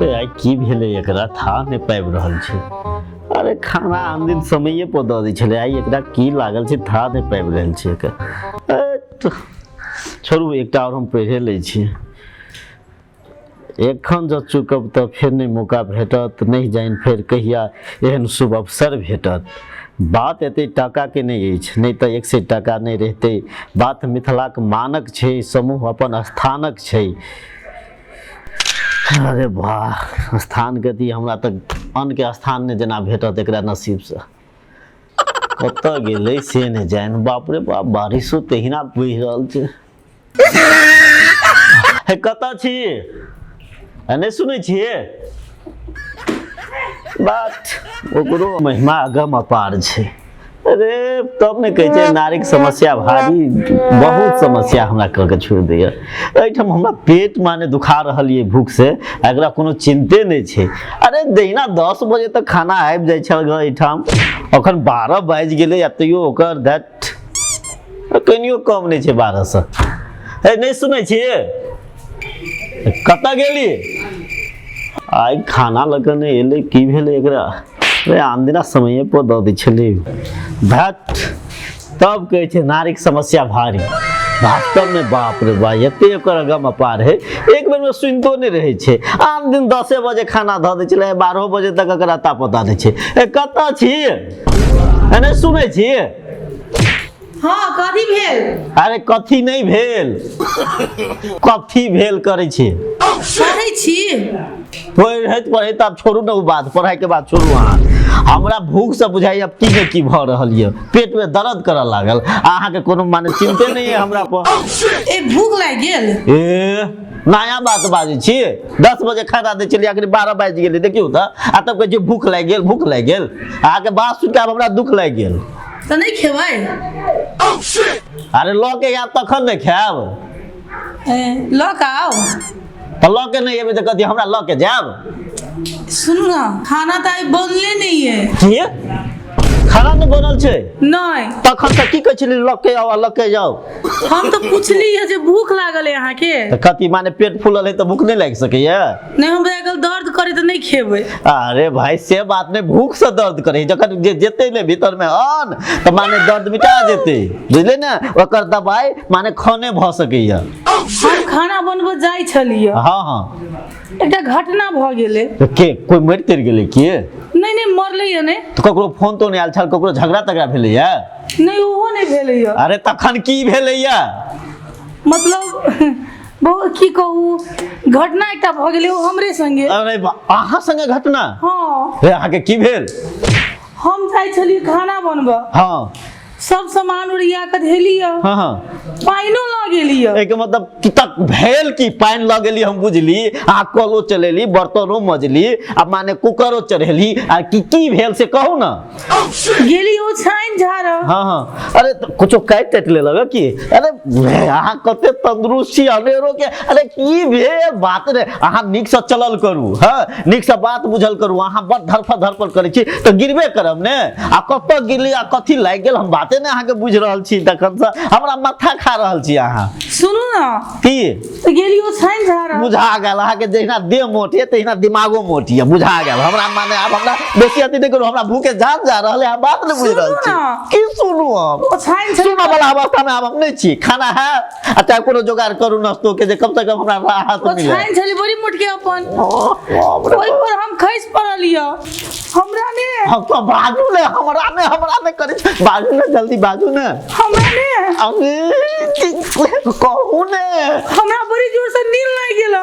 अरे आई की भेलै एकरा था नहीं पाबि रहल छै। अरे खाना आन दिन समये पर दऽ दै छलै, आई एकरा की लागल छै था नहीं पाबि रहल छै एकर। छोड़ू एकटा और हम पढ़े लै छी। एखन जँ चुकब तऽ फेर नहीं मौका भेटत, नहीं जानि फेर कहिया एहन शुभ अवसर भेटत। बात एते टाका के नहीं अछि, नहीं तऽ 100 टाका नहीं रहते। बात मिथिलाक मानक छै, समूह अपन स्थानक छै। अरे वाह, स्थान के दी हमरा तक अन्न के स्थान ने जेना भेटत एकरा नसीब से। कतऽ गेलै से नहीं जानि। बाप रे बाप, बारिशो तहिना बहि रहल छै। हे कतऽ छी? नहीं सुनै छियै? बात ओकरो महिमा अगम अपार छै। अरे तब ने कहै छै नारीक समस्या भारी, बहुत समस्या हमरा कह के छोड़ दैया। एहिठाम हमरा पेट माने दुखा रहल ये भूख से, एकरा कोनो चिंते नहीं छै। अरे दहिना 10 बजे तक खाना आबि जाइ छल ग एहिठाम, अखन 12 बाजि गेलै आ तैयो ओकर दैट कनियो कम नहीं छै 12 से। हे नहीं सुनै छियै? कतऽ गेली? आई खाना लगे नहीं एले, की भेलै एकरा? अरे आन दिना समय पर दऽ दै छलै भट। तब कहै छै नारीक समस्या भारी। वास्तव में बाप रे बा, एते एकर अगम अपार है, एक बेर में सुनितो नहीं रहे छै। आन दिन 10 बजे खाना दऽ दै छलै, 12 बजे तक एकर अता पता नहीं छै। ए कतऽ छी? नहीं सुनै छी? हाँ कथी भेल? अरे कथी नहीं भेल, कथी भेल करै छी? पढ़ै छी। पढ़ैत आब छोड़ू ना, वो बात पढ़ाई के बात छोड़ू। अहाँ हमरा भूख से बुझाई अब की ने की भऽ रहल ये, पेट में दर्द करऽ लागल। अहाँ के कोनो माने चिंते नहीं है हमरा पर। ए भूख लागि गेल? ए नया बात बाजै छी। 10 बजे खाना दै छलियै, आखिर 12 बाजि गेलै, देखियौ तऽ। आ तब कहै छै भूख लागि गेल, भूख लागि गेल। अहाँके बात सुनि के आब हमरा दुख लागि गेल। तऽ नहीं खेबै? अरे लऽ के आयब तखन ने खायब। लऽ के आउ। तो लऽ के नहीं एबै तऽ कथी हमरा लऽ के जायब? सुनू ना, खाना तो आई बनले नहीं है। की खाना नहीं बनल छै? नहीं। तखन तऽ की कहै छली लऽ के आओ, लऽ के जाओ? हम तो पूछली है जे भूख लागल है अहाँ के। तऽ कथी माने पेट फूलल है तो भूख नहीं लागि सकैया? नहीं हमरा अगर दर्द करे तो नहीं खेबै। अरे भाई से बात नहीं, भूख से दर्द करे जखन जेते ने भीतर में अन्न तो माने दर्द मिटा जेते, बुझले ना? ओकर दवाई माने खाने भ सकैया। हम खाना बनबऽ जाइ छलियै। हाँ हाँ। एकटा घटना भ गेलै। के कोई मरि तर गेलै की? नहीं नहीं मरलै है नहीं। तो ककरो फोन तो नहीं आयल छल, ककरो झगड़ा तगड़ा भेलैया? नहीं ओहो नहीं भेलै है। अरे तखन की भेलैया? मतलब बहुत की कहू, घटना एकटा भ गेलै, ओ हमरे संगे। अरे अहाँ संगे घटना? हाँ। अहाँ के की भेल? हम जाइ छलियै खाना बनबऽ। हाँ। सब सामान उड़िया के धेलियै। हाँ हाँ। पाइनो ल गेलियै। एक मतलब कि तक भेल की पानि ल गेली हम बुझली, अहाँ कलो चलेली, बर्तनो मजली, आ माने कुकरो चढ़ेली, आ की भेल से कहू ना। गेली ओ छाइन झाड़। हाँ हाँ। अरे तो कुछो काटि ताटि ले लगे की? अरे अहाँ कते तंदुरुस्त छी अनेरो के। अरे की भेल बात रे? अहाँ नीक से चलल करू, हाँ नीक से बात बुझल करू। अहाँ बड़ धड़फड़ करै छी तो गिरबे करब ने। आ कतऽ गिरली आ कथी लागि गेल हम बाते ने अहाँ के बुझ रहल छी, तखन से हमरा माथा खा रहल छी अहाँ। सुनू ना की? तो गेली ओ छाइन झाड़। बुझा गेल अहाँ के, जहिना देह मोट है तहिना दिमागो मोट है, बुझा गेल हमरा। माने अब हमरा बेसी अथी नहीं करू, हमरा भूखे जान जा रहल है, बात नहीं बुझ रहल छी। की सुनू हम? ओ छाइन सुनऽ वाला अवस्था में हम नहीं छी। खाना है अच्छा कोनो जुगाड़ करू नाश्तो के, जे कम से कम हमरा राहत मिले। ओ छाइन छली बड़ी मोट के अपन, ओइ पर हम खइस पड़लियै। हमरा ने हम तो बाजू ने, हमरा ने करी, बाजू ने जल्दी बाजू ने। हमरा ने कहू ने। हमरा बड़ी जोर से नींद लागि गेल।